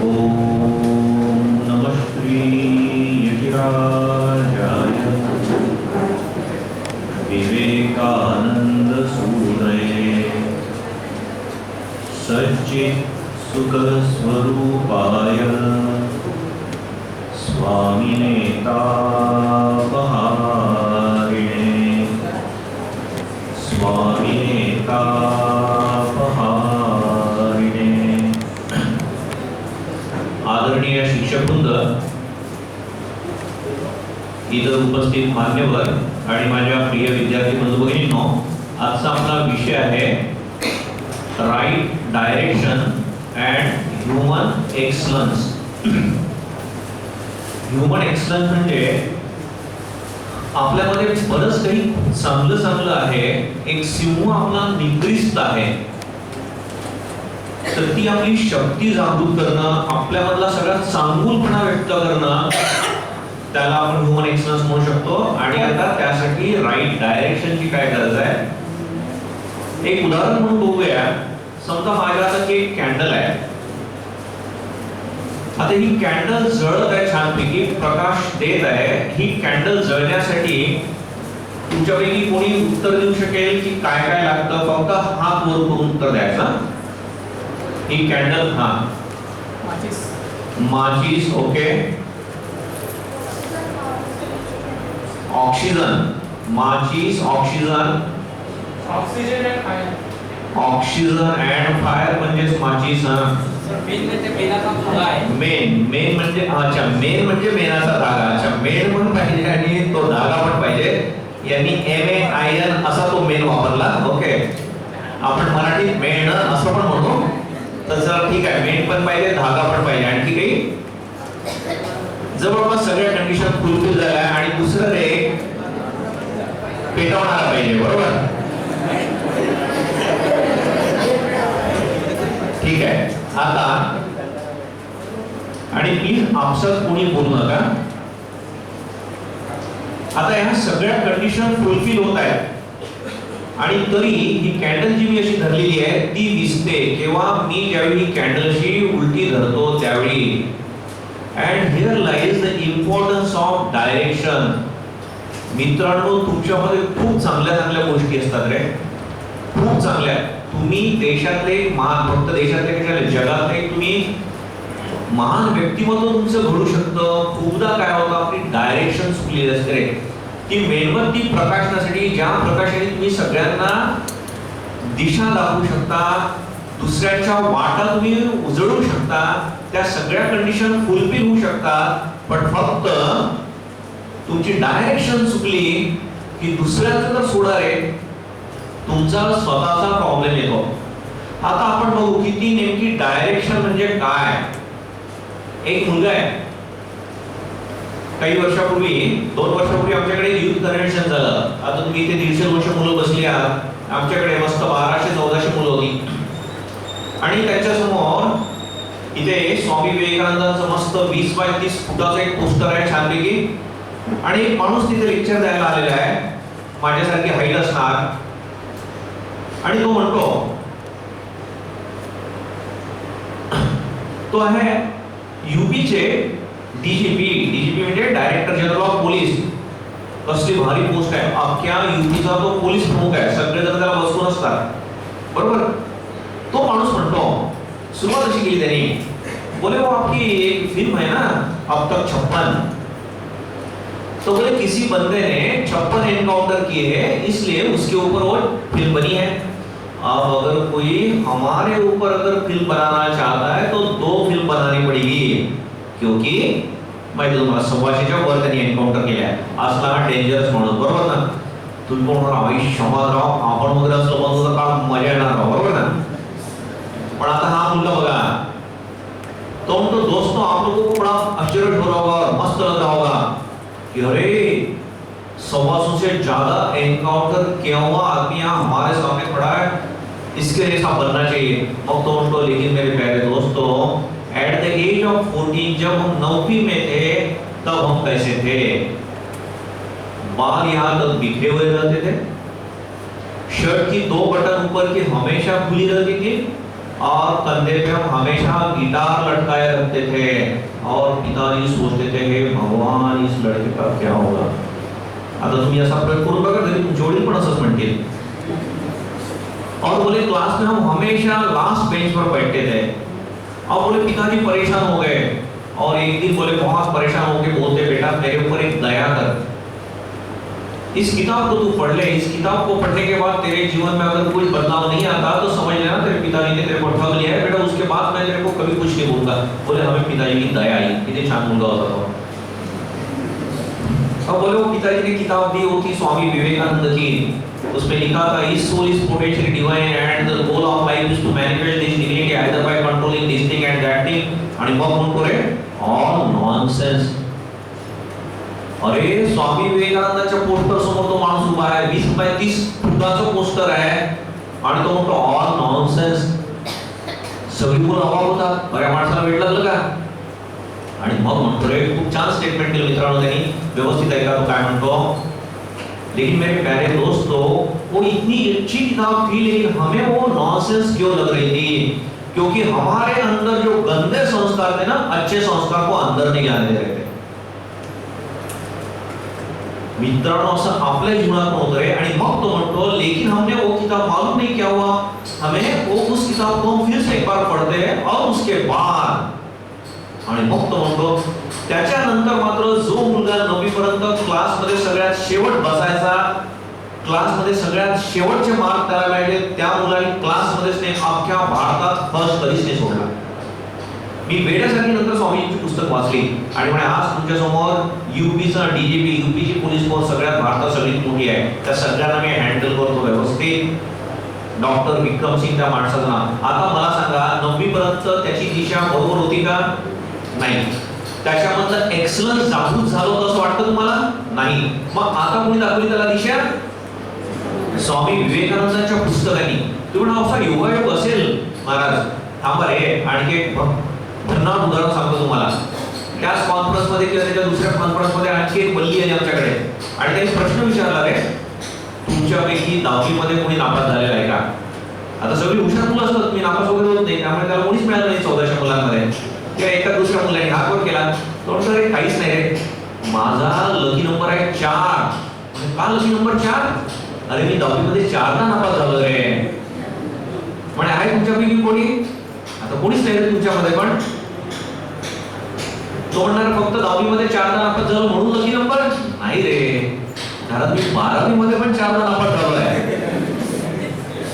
ओम नमः श्री यतिराजाय विवेकानंद सूरये सच्चित् सुख स्वरूपाय स्वामिने तापहारिणे स्वामिने तापहारिणे। आदरणीय शिक्षकवृंद, इतर उपस्थित मान्यवर आणि माझ्या प्रिय विद्यार्थी बंधू भगिनींनो, आजचा आपला विषय आहे right direction and human excellence. Human excellence म्हणजे आपल्यामध्ये बरंच काही चांगलं आहे, एक सिंह आपला निकृष्ट आहे, तर ती आपली शक्ती जागृत करणं, आपल्यामधला सगळा चांगुलपणा व्यक्त करणं, त्याला आपण ह्यूमन एक्सलन्स म्हणू शकतो। आणि आता त्यासाठी राईट डायरेक्शनची काय गरज आहे, एक उदाहरण म्हणून बघूया। समजा माझ्या हातात एक कॅन्डल आहे, आता ही कॅन्डल जळत आहे, छानपैकी प्रकाश देत आहे। ही कॅन्डल जळण्यासाठी तुमच्यापैकी कोणी उत्तर देऊ शकेल की काय काय लागतं? फक्त हात वर करून उत्तर द्यायचा। ही कॅन्डल, हा माचीस, ओके। ऑक्सिजन, माचीस, oxygen, oxygen and fire, oxygen and fire म्हणजेच माचीस। मेन म्हणजे मेणाचा धागा आहे। मेन म्हणजे अच्छा, मेन म्हणजे मेणाचा धागा। अच्छा, मेन पण पाहिजे आणि तो धागा पण पाहिजे। यांनी MEIN असा तो मेन वापरला, ओके। आपण मराठीत मेण असं पण म्हणतो, तर चला ठीक आहे, मेन पण पाहिजे, धागा पण पाहिजे। आणखी काही जवळपास सगळ्या कंडिशन फुलफिल झाल्या आणि दुसरं ते पेटवणारा पाहिजे, बरोबर? ठीक आहे। आता आणि प्लीज आपसात कोणी बोलू नका। आता ह्या सगळ्या कंडिशन फुलफिल होत आहेत आणि तरी ही कॅन्डल जी मी अशी धरलेली आहे ती दिसते केव्हा? मी ज्यावेळी ही कॅन्डल अशी उलटी धरतो त्यावेळी। And here lies the importance of direction. मित्रांनो, तुमच्यामध्ये खूप चांगल्या गोष्टी असतात रे, खूप चांगल्या। तुम्ही देशातले महान, फक्त देशातले कशाले, जगातले तुम्ही महान व्यक्तिमत्व तुमचं घडू शकतं। खूपदा काय होतं, आपली डायरेक्शन चुकली असते। ती मेणबत्ती प्रकाशनासाठी, ज्या प्रकाशाने तुम्ही सगळ्यांना दिशा दाखवू शकता, दुसऱ्यांच्या वाटा तुम्ही उजळू शकता, त्या सगळ्या कंडिशन फुलफिल होऊ शकतात, पण फक्त तुमची डायरेक्शन चुकली की दुसऱ्याचं तर सोडा रे, तुमचा स्वतःचा प्रॉब्लेम येतो। आता आपण बघू की ती नेमकी डायरेक्शन म्हणजे काय। एक मुलगा आहे, काही वर्षापूर्वी, 2 वर्षापूर्वी आमच्याकडे युथ कन्व्हेन्शन झालं। आता तुम्ही इथे 150 वर्ष मुलं बसली आहात, आमच्याकडे मस्त 1200-1400 मुलं होती आणि त्याच्या समोर इथे स्वामी विवेकानंदांचं मस्त 20 बाय 30 फुटाचं एक पोस्टर आहे छानपैकी, आणि एक माणूस तिथे लेक्चर द्यायला आलेला आहे, माझ्यासारखी हाईट असणार, आणि तो म्हणतो, तो आहे यूपीचे डीजीपी म्हणजे डायरेक्टर जनरल ऑफ पोलीस। कसली भारी पोस्ट आहे, अख्ख्या यूपीचा तो पोलीस प्रमुख आहे, सगळे जण त्याला बसवून असतात, बरोबर? तो माणूस म्हणतो, सुरुवात अशी केली त्यांनी, बोले वो आपकी एक फिल्म है ना अब तक 56, तो बोले किसी बंदे ने 56 एनकाउंटर किए हैं, इसलिए उसके ऊपर वो फिल्म बनी है। अब अगर कोई हमारे ऊपर अगर फिल्म बनाना चाहता है तो 2 फिल्म बनानी पड़ेगी, क्योंकि माहिती तुम्हाला 100च्या वर त्यांनी एन्काउंटर केल्या, असला हा डेंजरस माणूस, बरोबर ना? तुम्ही कोण आयुष्यमाराव आपण वगैरे असलं बनवलं का मजा येणार, बरोबर ना? पण आता हा मुलगा बघा, तो म्हणतो, दोस्तों आप लोगों को बड़ा आश्चर्य हो रहा होगा, मस्त लग रहा होगा कि अरे 100 से ज्यादा एनकाउंटर किया हुआ आदमी यहाँ हमारे सामने खड़ा है, इसके जैसा बनना चाहिए। अब तो उनको, लेकिन मेरे प्यारे दोस्तों, एट द एज ऑफ 14 जब हम 9वीं में थे तब हम कैसे थे? बाल यहाँ तक बिखरे हुए रहते थे, शर्ट की 2 बटन ऊपर की हमेशा खुली रहती थी, और कंधे पे हम हमेशा गिटार लटकाए रखते थे और पिताजी सोचते थे हे भगवान इस लड़के का क्या होगा. आता तुम्ही असा प्रयोग करून बघा तरी तुमची वडील पण असंच म्हणतील. और बोले क्लास में हम हमेशा लास्ट बेंच पर बैठते थे. और बोले पिताजी परेशान हो गए और एक दिन बोले बहुत परेशान होकर बोलते बेटा मेरे ऊपर एक दया कर. इस किताब को तू पढ़ ले. इस किताब को पढ़ने के बाद तेरे जीवन में अगर कोई बदलाव नहीं आता तो समझ लेना तेरे पिताजी ने तेरे को ठग लिया है बेटा. उसके बाद मैं तेरे को कभी कुछ नहीं बोलूंगा. बोले हमें पिताजी की दया आई. किती छान मुलगा होता तो. अब बोले वो पिताजी ने किताब दी वो थी स्वामी विवेकानंद की. उसमें लिखा था each soul is potentially divine and the goal of life is to manifest this divinity either by controlling this thing and that thing. आणि मग म्हणतो रे ऑल नॉनसेन्स. अरे स्वामी विवेकानंदाच्या पोस्टर समोर तो माणूस उभा आहे. 20 बाय 30 फुटाचं पोस्टर आहे आणि तो म्हणतो ऑल नॉनसेन्स. सगळी मुलं अवाक होतात. बऱ्या माणसाला वेळ लागलं का. आणि मग म्हणतो रे खूप छान स्टेटमेंट केलं मित्रांनो त्यांनी. व्यवस्थित ऐका तो काय म्हणतो. लेकिन मेरे प्यारे दोस्तों वो इतनी अच्छी किताब थी लेकिन हमें वो नॉनसेंस क्यों लग रही थी. क्योंकि हमारे अंदर जो गंदे संस्कार थे ना अच्छे संस्कार को अंदर नहीं आने दे रहे थे. मित्रांनो असं आपल्या जीवनात होतं रे. आणि मग तो म्हणतो लेकिन हमने वो किताब मालूम नहीं क्या हुआ हमें वो उस किताब को फिर से एक बार पढ़ते हैं और उसके बाद आणि मग तो म्हणतो त्याच्यानंतर मात्र जो मुलगा 9वी पर्यंत क्लास मध्ये सगळ्यात शेवट बसायचा क्लास मध्ये सगळ्यात शेवटचे मार्क त्याला मिळाले त्या मुलाने क्लास मध्येच नाही अख्ख्या भारतात फर्स्ट कधीच नाही सोडला. मी वेड्यासाठी नंतर स्वामींची पुस्तक वाचली आणि म्हणे आज तुमच्या समोर यूपीचा डीजीपी यूपीची पोलीस फोर्स सगळ्यात भारतात सगळ्यात मोठी आहे. त्या सगळ्यांना मी हँडल करतो व्यवस्थित. डॉक्टर विक्रम सिंग त्या माणसाचं नाव. आता मला सांगा 9वी पर्यंत त्याची दिशा बरोबर होती का नाही. त्याच्यामधलं एक्सलन्स जागृत झालं होतं असं वाटतं तुम्हाला नाही. मग आता कोणी दाखवली त्याला दिशा स्वामी विवेकानंदांच्या पुस्तकांनी. तुम्ही असा योगायोग असेल महाराज थांबा रे आणखी एक भन्नाट उदाहरण सांगतो तुम्हाला. त्याच कॉन्फरन्स मध्ये किंवा त्याच्या दुसऱ्या कॉन्फरन्स मध्ये आणखी एक बल्ली आली आमच्याकडे आणि त्यांनी प्रश्न विचारला रे तुमच्यापैकी 10वी मध्ये कोणी नापास झालेला आहे का. आता सगळी हुशार मुलं असतात. मी नापास वगैरे होत नाही त्यामुळे त्याला कोणीच मिळालं नाही 1400 मुलांमध्ये. किंवा एका दुसऱ्या मुलाने हात वर केला तो रे काहीच नाही रे माझा लकी नंबर आहे 4. का लकी नंबर 4. अरे मी 10वी मध्ये 4दा नापास झालो रे. म्हणे आहे तुमच्यापैकी कोणी. आता कोणीच नाही रे तुमच्यामध्ये. पण तो म्हणणार फक्त 10वी मध्ये 4दा नापास झालो म्हणून लकी नंबर नाही रे. कारण मी 12वी मध्ये पण 4दा नापास झालो आहे.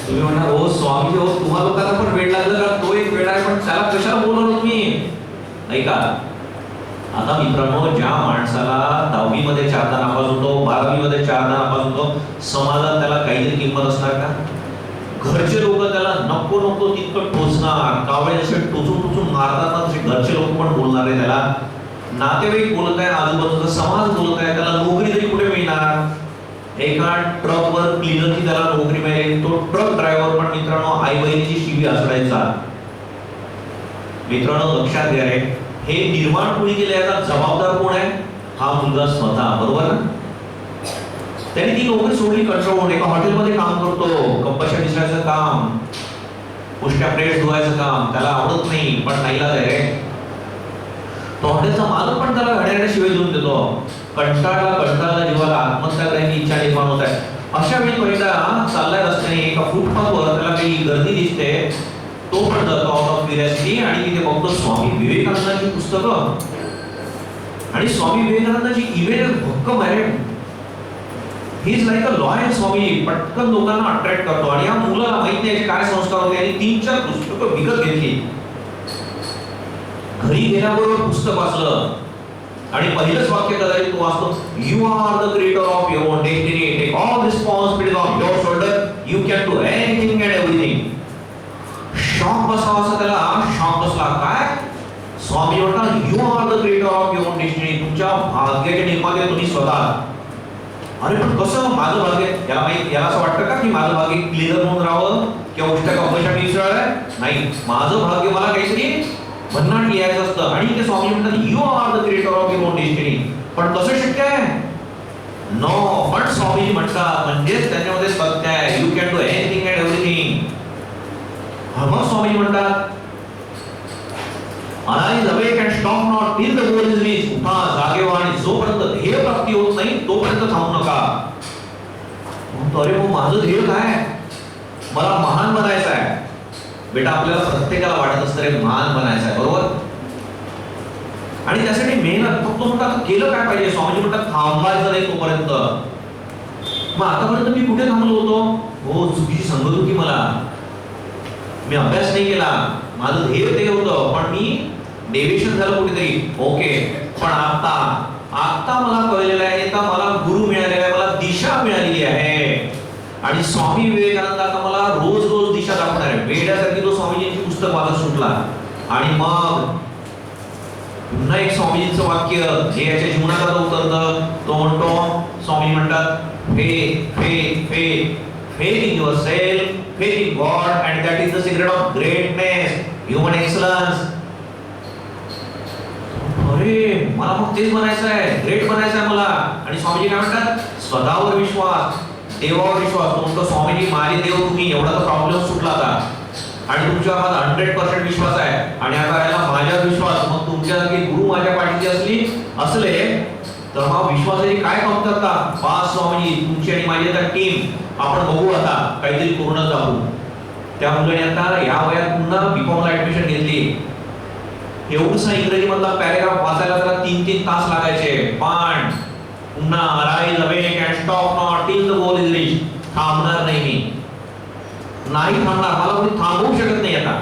तुम्ही म्हणणार हो स्वामी हो तुम्हाला लोकांना पण वेळ लागलं का. तो एक वेळ आहे पण त्याला कशाला बोलवलं तुम्ही. ऐका आता मित्रांनो ज्या माणसाला 10वी मध्ये 4दा नापास होतो 12वी मध्ये 4दा नापास होतो समाजात त्याला काहीतरी किंमत असणार का. घरचे लोक त्याला नको नको तितकं टोचणार. कावळे जसे टोचून टोचून मारतात ना तसे घरचे लोक पण बोलणार आहे त्याला. नातेवाईक बोलत आहे आजूबाजूचा समाज बोलत आहे. त्याला नोकरी तरी कुठे मिळणार. एका ट्रकवर क्लीनरची त्याला नोकरी मिळेल. तो ट्रक ड्रायव्हर पण मित्रांनो आई बहिणीची शिवी असडायचा. मित्रांनो लक्षात घ्या रे हे निर्माण कोणी केले आता जबाबदार कोण आहे. हा मुलगा स्वतः बरोबर ना. त्याने ती नोकरी सोडली कंट्रोल. एका हॉटेलमध्ये काम करतो. कप्पाच्या मिसळायचं काम पुष्ट्या प्लेट्स धुवायचं काम त्याला आवडत नाही पण नाईलाज आहे रे. तो हॉटेलचा मालक पण त्याला घड्याळ्याने शिवाय देऊन देतो. कंटाळला जीवाला आत्महत्या करायची इच्छा निर्माण होत आहे. अशा वेळी तो एकदा चाललाय रस्त्याने एका फुटपाथवर त्याला काही गर्दी दिसते. तो पण जातो आउट ऑफ क्युरिओसिटी आणि तिथे बघतो स्वामी विवेकानंदांची पुस्तकं. आणि स्वामी विवेकानंदांची इमेज भक्कम आहे. He is like a loyal swami. पटकन लोकांना अट्रॅक्ट करतो. आणि या मुलाला माहित नाही काय संस्कार होते आणि 3-4 पुस्तकं विकत घेतली. घरी गेल्याबरोबर पुस्तक वाचलं आणि पहिलंच वाक्य कदाचित तो वाचतो you are the creator of your own destiny. Take all responsibility of your shoulder. You can do anything and everything. Shock बसावा असं त्याला शॉक बसला. काय स्वामी म्हणतात you are the creator of your own destiny. तुमच्या भाग्याचे निर्माते तुम्ही स्वतः. अरे पण कसं माझं भाग्य याला माहिती याला असं वाटतं का की माझं भाग्य क्लिअर म्हणून राहावं किंवा उष्ट्या कंपनीसाठी इसळ आहे. नाही माझं भाग्य मला काहीतरी भन्नाट लिहायचं असतं. आणि ते स्वामी म्हणतात you are the creator of your own destiny. पण कसं शक्य आहे. नो पण स्वामी म्हणतात म्हणजेच त्याच्यामध्ये सत्य आहे. You can do anything and everything. मग स्वामी म्हणतात anise awake and stop not till the goal is reach. उठा, जागे व्हा आणि जोपर्यंत ध्येय प्राप्ती होत नाही तोपर्यंत थांबू नका. म्हणतो अरे मग माझं ध्येय काय? मला महान बनायचं आहे. बेटा आपल्याला प्रत्येकाला वाटत असतं रे महान बनायचं आहे, बरोबर? आणि त्यासाठी मेहनत. फक्त म्हणतात केलं काय पाहिजे? स्वामीजी म्हणतात थांबायचं नाही तोपर्यंत. मग आतापर्यंत मी कुठे थांबलो होतो? हो, चुकीची संगत होती मला, मी अभ्यास नाही केला, माझं ध्येय ते होतं, पण मी डेव्हिएशन झालं कुठेतरी. ओके, पण आता मला कळलेलं आहे, आता मला गुरु मिळालेला आहे, मला दिशा मिळालेली आहे. आणि स्वामी विवेकानंद आता मला रोज रोज दिशा दाखवणार आहे. वेड्यासारखी तो स्वामीजींची पुस्तक वाचत सुटला. आणि मग पुन्हा एक स्वामीजींचं वाक्य जे याच्या जीवनात आता उतरतं. तो म्हणतो, स्वामी म्हणतात faith in yourself, faith in God, and that is the secret of greatness, human excellence. अरे मला मग तेच बनायचं आहे, ग्रेट बनायचं आहे मला. आणि स्वामीजी काय म्हणतात? स्वतःवर विश्वास, देवावर विश्वास. तो म्हणतो स्वामीजी माझे देव तुम्ही, एवढा तर प्रॉब्लेम सुटला आता, आणि तुमच्यावर माझा 100% विश्वास आहे, आणि आता राहिला माझ्यावर विश्वास. मग तुमच्यासारखी गुरु माझ्या पाठीशी असले तर मग विश्वासाची काय कमतरता? पाच स्वामीजी तुमची आणि माझी आता टीम, आपण बघू आता काहीतरी करूनच जाऊ. त्या मुलाने आता या वयात पुन्हा बीकॉमला ऍडमिशन घेतली. एवढसा इंग्रजी मधला पॅरेग्राफ वाचायला त्याला 3-3 तास लागायचे. पण पुन्हा arise awake and stop not till the goal is reach. थांबणार नाही मी, नाही थांबणार. मला कोणी थांबवू शकत नाही. आता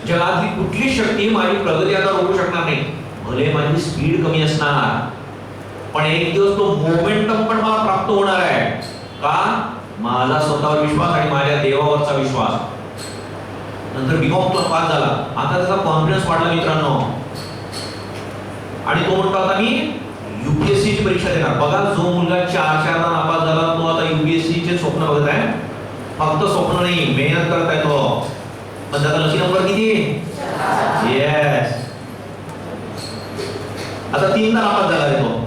जगातली कुठली शक्ती माझी प्रगती आता रोखू शकणार नाही. भले माझी स्पीड कमी असणार, पण एक दिवस तो मोमेंटम पण मला प्राप्त होणार आहे. का? माझा स्वतःवर विश्वास आणि माझ्या देवावरचा विश्वास. नंतर बीकॉम पास झाला, आता त्याचा कॉन्फिडन्स वाढला मित्रांनो. आणि तो म्हणतो आता मी युपीएससी ची परीक्षा देणार. बघा, जो मुलगा 4-4दा नापास झाला तो आता युपीएससी चे स्वप्न बघत आहे. फक्त स्वप्न नाही, मेहनत करत आहे तो. पण त्याचा लकी नंबर किती? येस. आता 3दा नापास झाला आहे तो.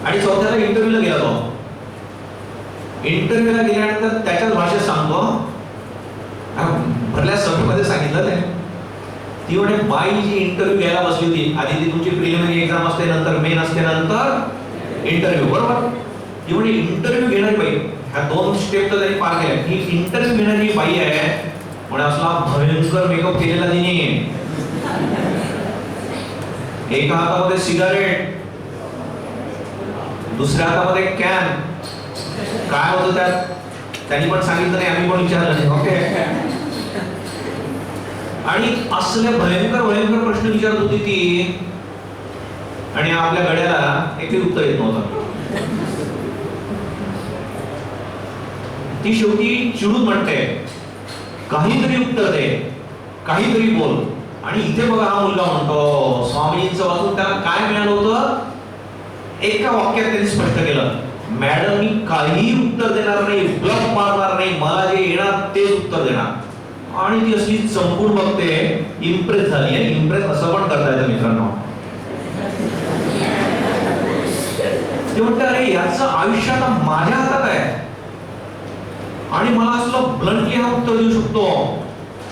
आणि चौथ्याला इंटरव्ह्यूला गेला तो. इंटरव्ह्यूला गेल्यानंतर त्याच्याच भाषेत सांगतो, भरल्या सभेमध्ये सांगितलं ते. ती म्हणे बाई जी इंटरव्ह्यू घ्यायला बसली होती, आधी ती तुमची प्रिलिमिनरी एक्झाम असते, नंतर मेन असते, नंतर इंटरव्ह्यू, बरोबर? ती म्हणे इंटरव्ह्यू घेणारी बाई, ह्या 2 स्टेप तर त्यांनी पार केल्या. ही इंटरव्ह्यू घेणारी बाई आहे म्हणे. असला भयंकर मेकअप केलेला तिने. एका हातामध्ये सिगारेट, दुसऱ्या हातामध्ये कॅन. काय होतं त्यात त्यांनी पण सांगितलं नाही, आम्ही पण विचारलं नाही. ओके. आणि असले भयंकर भयंकर प्रश्न विचारत होती ती, आणि आपल्या गड्याला एकही उत्तर येत नव्हतं. ती शेवटी चिडून म्हणते, काहीतरी उत्तर दे, काहीतरी बोल. आणि इथे बघा हा मुलगा म्हणतो, स्वामीजींचं वाचून त्याला काय मिळालं होतं? एका वाक्यात त्यांनी स्पष्ट केलं, मॅडम मी काही उत्तर देणार नाही, ब्लफ मारणार नाही, मला जे येणार तेच उत्तर देणार. आणि ती असली चंपून बघते, इम्प्रेस झाली. आणि इम्प्रेस असं पण करता येतं मित्रांनो. ते म्हणते अरे याचं आयुष्य आता माझ्या हातात आहे, आणि मला असं ब्लंटली हा उत्तर देऊ शकतो.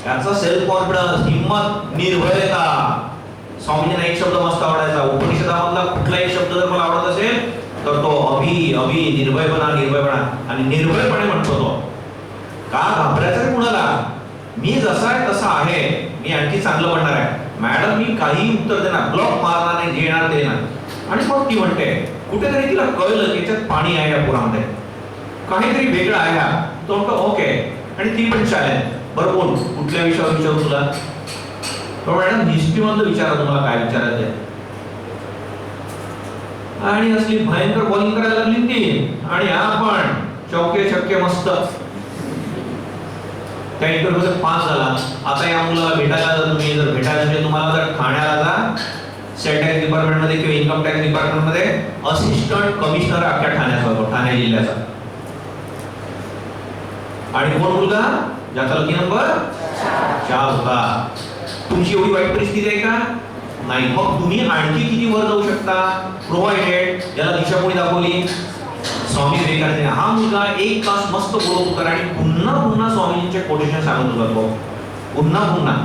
याचा सेल्फ कॉन्फिडन्स, हिम्मत, निर्भयता. स्वामीजींना एक शब्द मस्त आवडायचा. उपनिषदामधला कुठलाही शब्द जर मला आवडत असेल तर तो अभि, निर्भयपणा, निर्भयपणा. आणि निर्भयपणे म्हणतो तो. का घाबरायचं कुणाला? मी जसा आहे तसा आहे, मी आणखी चांगलं बनणार आहे. मॅडम मी काही उत्तर देणार, ब्लॉक मारणार नाही, जे येणार ते येणार. आणि मग ती म्हणते, कुठेतरी तिला कळलं की याच्यात पाणी आहे या पुरामध्ये, काहीतरी वेगळं आहे हा. तो म्हणतो ओके. आणि ती पण चालेल, बरं बोल, कुठल्या विषयावर विचारू तुला? मॅडम हिस्ट्री मधलं विचारा, तुम्हाला काय विचारायचं आहे. आणि असली भयंकर बॉलिंग करायला लागली ती. आणि आपण चौके छक्के मस्त. त्या इंटरव्ह्यूमध्ये पास झाला. आता या मुलाला भेटायला जर तुम्ही जर भेटायला म्हणजे तुम्हाला जर ठाण्याला जा, सेल टॅक्स डिपार्टमेंट मध्ये किंवा इन्कम टॅक्स डिपार्टमेंट मध्ये असिस्टंट कमिशनर अख्ख्या ठाण्याचा होतो, ठाणे जिल्ह्याचा. आणि कोण मुलगा? ज्याचा लकी नंबर 4 होता. तुमची एवढी वाईट परिस्थिती आहे का? नाही. मग तुम्ही आणखी किती वर जाऊ शकता? प्रोव्हाइडेड याला दिशा कोणी दाखवली? स्वामी विवेकानंद हा मुलगा 1 तास मस्त बोलत होता आणि पुन्हा पुन्हा स्वामीजींचे कोटेशन सांगत होता तो पुन्हा पुन्हा.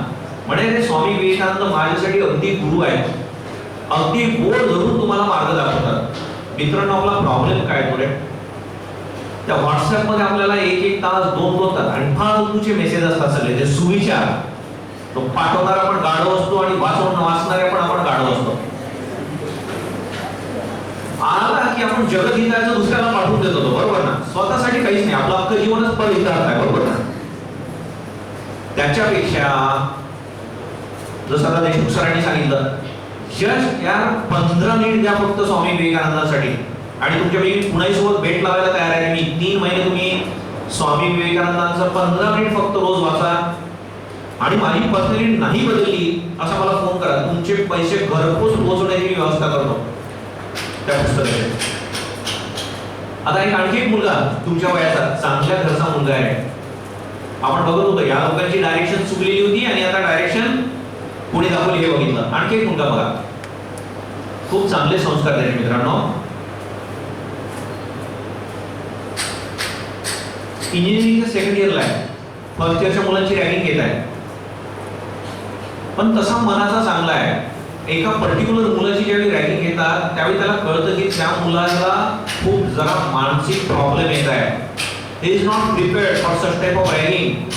म्हणजे स्वामी विवेकानंद माझ्यासाठी अगदी गुरु आहेत. अगदी बोल धरून तुम्हाला मार्ग दाखवतात. मित्रांनो, आपला प्रॉब्लेम काय तो रे? त्या व्हॉट्सअप मध्ये आपल्याला 1 तास 2 तास आणि फालतूचे मेसेज असतात सगळे ते सुविचार. तो पाठवणारा पण गाढव असतो आणि वाचणारे पण आपण गाढव असतो. आला की आपण जगहिताचं दुसऱ्याला पाठवून देत होतो, बरोबर ना? स्वतःसाठी काहीच नाही, आपलं अख्खं जीवनच पवित्रार्थ आहे, बरोबर ना? त्याच्यापेक्षा जसं आता देशमुख सरांनी सांगितलं, जस्ट या 15 मिनिट द्या फक्त स्वामी विवेकानंदांसाठी आणि तुमच्यापैकी कुणाही सोबत भेट लावायला तयार आहे. मी 3 महिने तुम्ही स्वामी विवेकानंदांचं 15 मिनिट फक्त रोज वाचा आणि माझी पर्सनॅलिटी नाही बदलली असा मला फोन करा. तुमचे पैसे घरपोच पोहोचवण्याची व्यवस्था करतो त्या पुस्तकाची. आता एक आणखी एक मुलगा तुमच्या वयाचा चांगल्या घरचा मुलगा आहे. आपण बघत होतो या लोकांची डायरेक्शन चुकलेली होती आणि आता डायरेक्शन पुढे दाखवली हे बघितलं. आणखी एक मुलगा बघा, खूप चांगले संस्कार त्याचे मित्रांनो. इंजिनिअरिंगच्या सेकंड इयरला आहे, फर्स्ट इयरच्या मुलांची रॅगिंग घेत आहे, पण तसा मनाचा चांगला आहे. एका पर्टिक्युलर मुलाची ज्यावेळी रॅगिंग घेतात त्यावेळी त्याला कळतं की त्या मुलाला खूप जरा मानसिक प्रॉब्लेम येत आहे. He is not prepared for such type of ragging.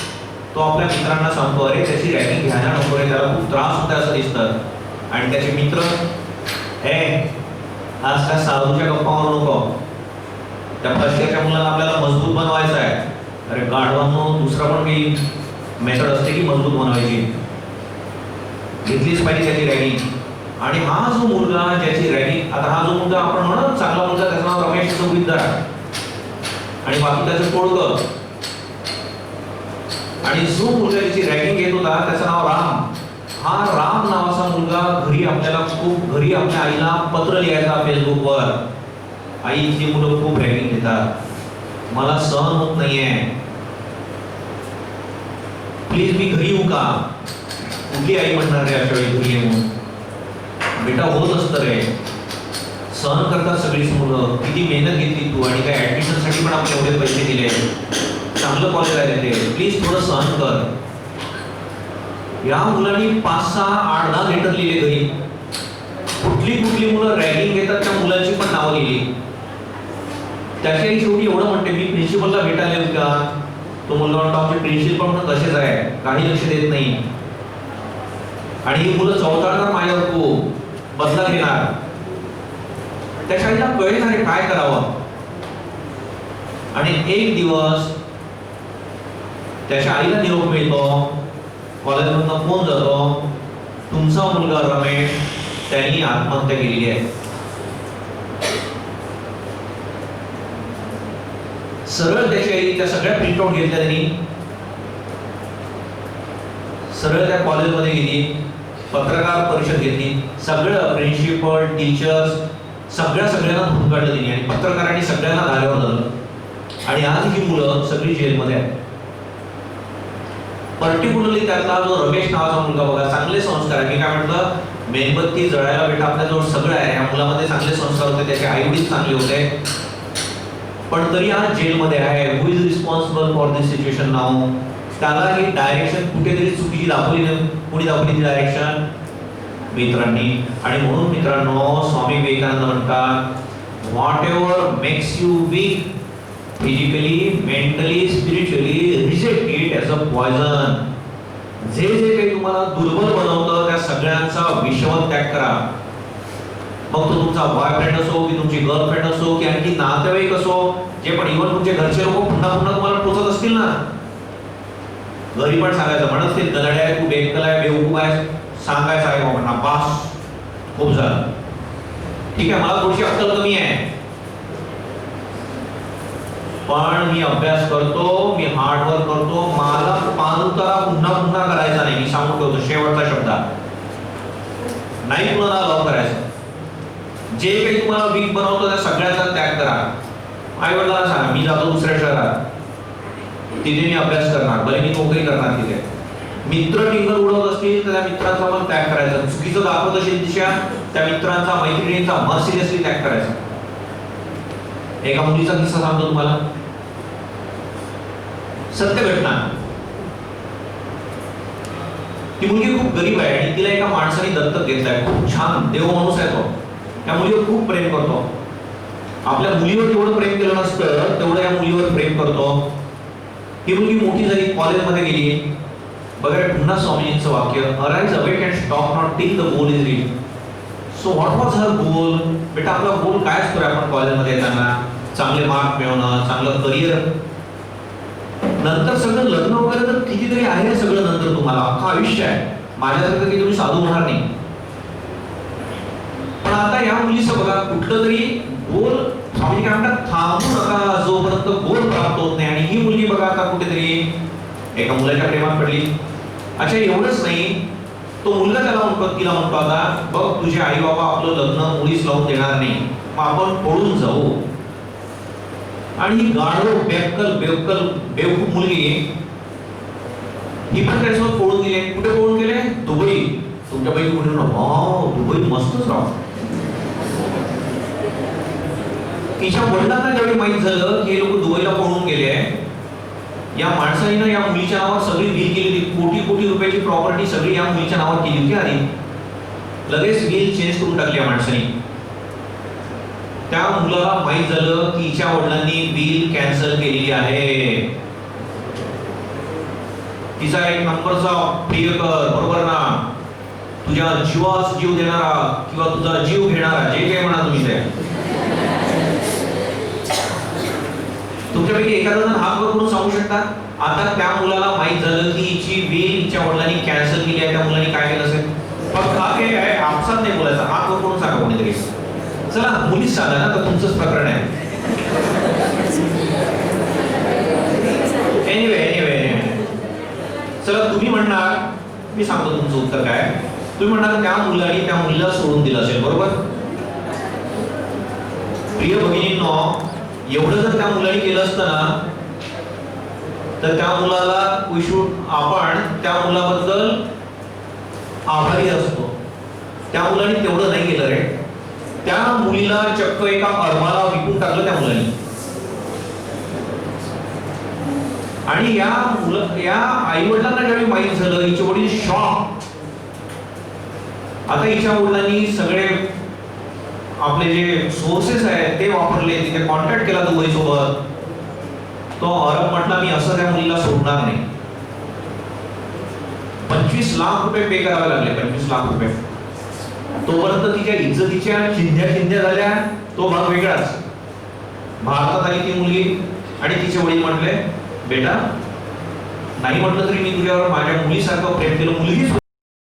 तो आपल्या मित्रांना सांगतो, अरे त्याची रॅगिंग घ्यायला नको रे, त्याला खूप त्रास होता असं दिसतं. आणि त्याचे मित्र, हे आज काय साधूच्या गप्पा मारू नको, त्या फर्स्ट इयरच्या मुलांना आपल्याला मजबूत बनवायचं आहे. अरे गाढवांनो, दुसरा पण काही मेथड असते की मजबूत बनवायची, घेतलीच पाहिजे त्याची रॅगिंग. आणि हा जो मुलगा ज्याची रॅगिंग, आता हा जो मुलगा आपण म्हणत चांगला मुलगा, त्याचं नाव रमेश सुविद्धार आणि बाकी त्याचं टोळकं. आणि जो मुलगा ज्याची रॅगिंग घेत होता त्याचं नाव राम. हा राम नावाचा मुलगा घरी आपल्या आईला पत्र लिहायचा फेसबुकवर, आई इथली मुलं खूप रॅगिंग घेतात, मला सहन होत नाहीये, प्लीज मी घरी येऊ का? कुठली आई म्हणणार रे अशा वेळी घरी येऊन? बेटा होत असतं रे, सहन करतात सगळीच मुलं. किती मेहनत घेतली तू आणि काय ऍडमिशन साठी पण आपण एवढे पैसे दिले, चांगलं कॉलेज आहे ते, प्लीज थोडं सहन कर. या मुलांनी 5, 6, 8, 10 लेटर लिहिले घरी. कुठली मुलं रॅगिंग घेतात त्या मुलांची पण नावं लिहिली. त्याच्याही शेवटी एवढं म्हणते, मी प्रिन्सिपलला भेटायला येऊ का? तो मुलगा म्हणतो, आमचे प्रिन्सिपल पण तसेच आहे, काही लक्ष देत नाही. आणि ही मुलं चौताळणार माझ्यावर, खूप बदला घेणार. त्याच्या आईला कळेल अरे काय करावं. आणि एक दिवस त्याच्या आईला निरोप मिळतो, कॉलेजमधून फोन जातो, तुमचा मुलगा रमेश त्यांनी आत्महत्या केलेली आहे. सरळ त्याची आई त्या सगळ्या प्रिंटआउट घेतल्या त्यांनी, सरळ त्या कॉलेजमध्ये गेली, पत्रकार परिषद घेतली, सगळं प्रिन्सिपल, टीचर्स सगळ्यांना धुवून काढलं त्यांनी आणि पत्रकारांनी सगळ्यांना धारेवर धरलं. आणि आज ही मुलं सगळी जेलमध्ये आहेत. पर्टिक्युलरली त्यातला जो रमेश नावाचा मुलगा बघा, चांगले संस्कार आहे. मी काय म्हटलं, मेणबत्ती जळायला बेटा आपल्याजवळ सगळं आहे. या मुलामध्ये चांगले संस्कार होते, त्याचे आई वडील चांगले होते, पण तरी आज जेलमध्ये आहे. Who is responsible for this situation now? त्याला ही डायरेक्शन कुठेतरी चुकीची दाखवली, कोणी दाखवली ती डायरेक्शन? मित्रांनी. आणि म्हणून मित्रांनो, स्वामी विवेकानंद म्हणतात, whatever makes you weak physically, mentally, spiritually, reject it as a poison. जे काही तुम्हाला दुर्बल बनवतं त्या सगळ्यांचा विषवत त्याग करा. मग तो तुमचा बॉयफ्रेंड असो की तुमची गर्लफ्रेंड असो की आणखी नातेवाईक असो, जे पण इव्हन तुमचे घरचे लोक पुन्हा तुम्हाला टोचत असतील ना, घरी पण सांगायचं, म्हणत असतील गलड्या आहे, तू बेकल आहे, बेवकूफ आहे, सांगायचं आहे बाबांना, बास खूप झालं, ठीक आहे मला थोडीशी अक्कल कमी आहे, पण मी अभ्यास करतो, मी हार्डवर्क करतो, मला पानउतारा पुन्हा पुन्हा करायचा नाही. मी सांगून ठेवतो शेवटचा शब्द, नाही पुन्हा लॉक करायचं. जे काही तुम्हाला वीक बनवतो त्या सगळ्याचा त्याग करा. आई वडिलांना सांगा, मी जातो दुसऱ्या शहरात, तिथे मी अभ्यास करणार, भले मी नोकरी करणार तिथे. मित्र टिंगल उडवत असतील तर त्या मित्रांचा पण त्याग करायचा. चुकीचं दाखवत असेल दिशा, त्या मित्रांचा, मैत्रिणींचा मर्सिलेसली त्याग करायचा. एका मुलीचा किस्सा सांगतो तुम्हाला, सत्य घटना. ती मुलगी खूप गरीब आहे आणि तिला एका माणसाने दत्तक घेतलाय. खूप छान देव माणूस आहे तो. त्या मुलीवर खूप प्रेम करतो. आपल्या मुलीवर जेवढं प्रेम केलं नसतं तेवढं या मुलीवर प्रेम करतो. ही मुलगी मोठी झाली, कॉलेजमध्ये गेली. बघा पुन्हा स्वामीजींचं वाक्य, arise awake and stop not till the goal is reach. So what was her goal? बेटा आपला गोल काय असतो आपण कॉलेजमध्ये येताना? चांगले मार्क मिळवणं, चांगलं करिअर. नंतर सगळं लग्न वगैरे तर कितीतरी आहे सगळं नंतर तुम्हाला, अख्खं आयुष्य आहे. माझ्यासारखं की तुम्ही साधू होणार नाही. पण आता या मुलीचं बघा कुठलं तरी गोल, स्वामी काय म्हणतात, थांबू नका जोपर्यंत गोल प्राप्त होत नाही. आणि ही मुलगी बघा आता कुठेतरी एका मुलाच्या प्रेमात पडली. अच्छा एवढंच नाही, तो मुलगा तिला म्हणतो आता बघ तुझे आई बाबा आपलं लग्न मुळीच लावून देणार नाही, मग आपण पळून जाऊ. आणि ही गाढव बेवकूफ मुलगी ही पण त्याच्यासोबत पळून गेली. कुठे पळून गेले? दुबई. तुमच्यापैकी कुठे दुबई मस्तच राव. तिच्या वडिलांना ज्यावेळी माहित झालं की हे लोक दुबईला पळून गेले, या माणसाने ना या मुलीच्या नावावर सगळी डील केली. कोटी कोटी रुपयाची प्रॉपर्टी सगळी या मुलीच्या नावावर केली होती. आधी लगेच डील चेंज करून टाकली या माणसाने. त्या मुलाला माहित झालं की हिच्या वडिलांनी बिल कॅन्सल केलेली आहे. तिचा एक नंबरचा प्रियकर, बरोबर ना, तुझ्या जीवास जीव देणारा किंवा तुझा जीव घेणारा, जे काही म्हणा तुम्ही ते. तुमच्यापैकी एखादा जण हात वर करून सांगू शकता आता त्या मुलाला माहित झालं की हिची बिल हिच्या वडिलांनी कॅन्सल केली आहे, त्या मुलांनी काय केलं असेल? फक्त हा काय आहे, आपसात नाही बोलायचा, हात वर करून सांगा कोणीतरी. चला मुलीच सांगा ना, तर तुमचंच प्रकरण आहे. एनिवे चला तुम्ही म्हणणार, मी सांगतो तुमचं उत्तर काय. तुम्ही म्हणणार त्या मुलाने त्या मुलीला सोडून दिलं असेल, बरोबर. प्रिय भगिनींनो, एवढं जर त्या मुलाने केलं असतं ना तर त्या मुलाला आपण त्या मुलाबद्दल आभारी असतो. त्या मुलाने तेवढं नाही केलं रे. त्या मुलीला चक्क एका अरमाला विकून टाकलं त्या मुलाने. आणि या आई वडिलांना ज्यावेळी माहित झालं, हिचे वडील शॉक. आता हिच्या वडिलांनी सगळे आपले जे सोर्सेस आहेत ते वापरले, तिथे कॉन्टॅक्ट केला दुबई सोबत. तो अरब म्हटला मी असं त्या मुलीला सोडणार नाही. 25 लाख रुपये पे करावे लागले. 25 लाख रुपये. तोपर्यंत तिच्या इज्जतीच्या चिंध्या झाल्या, तो भाग वेगळाच. भारतात आली ती मुलगी आणि तिचे वडील म्हटले बेटा, नाही म्हटलं तरी मी तुझ्यावर माझ्या मुलीसारखं प्रेम केलं. मुलगी